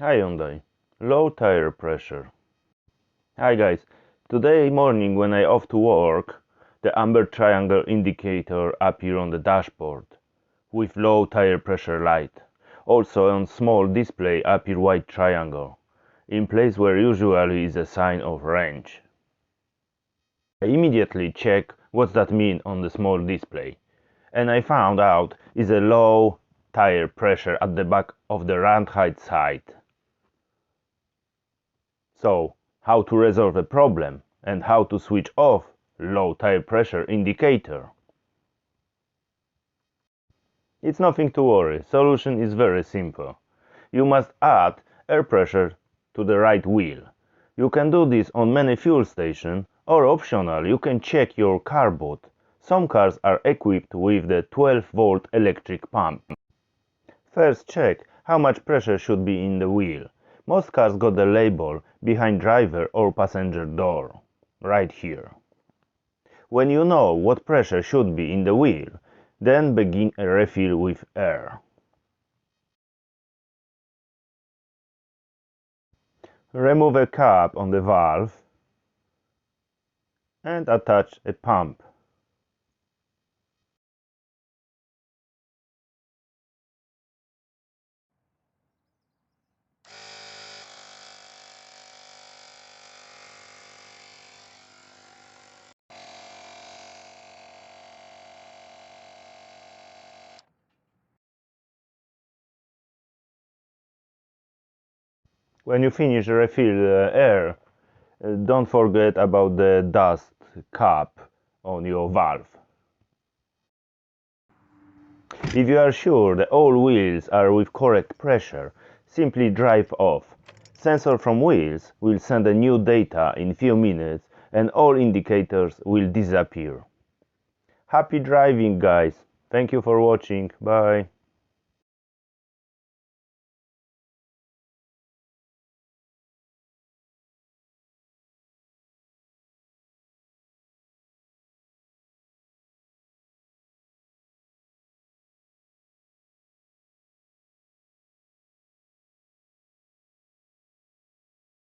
Hyundai, low tire pressure. Hi guys, today morning when I off to work, the amber triangle indicator appear on the dashboard with low tire pressure light. Also on small display appear white triangle, in place where usually is a sign of range. I immediately check what's that mean on the small display, and I found out is a low tire pressure at the back of the right-hand side. So, how to resolve a problem and how to switch off low tire pressure indicator. It's nothing to worry, solution is very simple. You must add air pressure to the right wheel. You can do this on many fuel stations, or optional you can check your car boot. Some cars are equipped with the 12-volt electric pump. First check how much pressure should be in the wheel. Most cars got the label behind driver or passenger door, right here. When you know what pressure should be in the wheel, then begin a refill with air. Remove a cap on the valve and attach a pump. When you finish refill air, don't forget about the dust cap on your valve. If you are sure that all wheels are with correct pressure, simply drive off. Sensor from wheels will send a new data in few minutes and all indicators will disappear. Happy driving guys! Thank you for watching. Bye!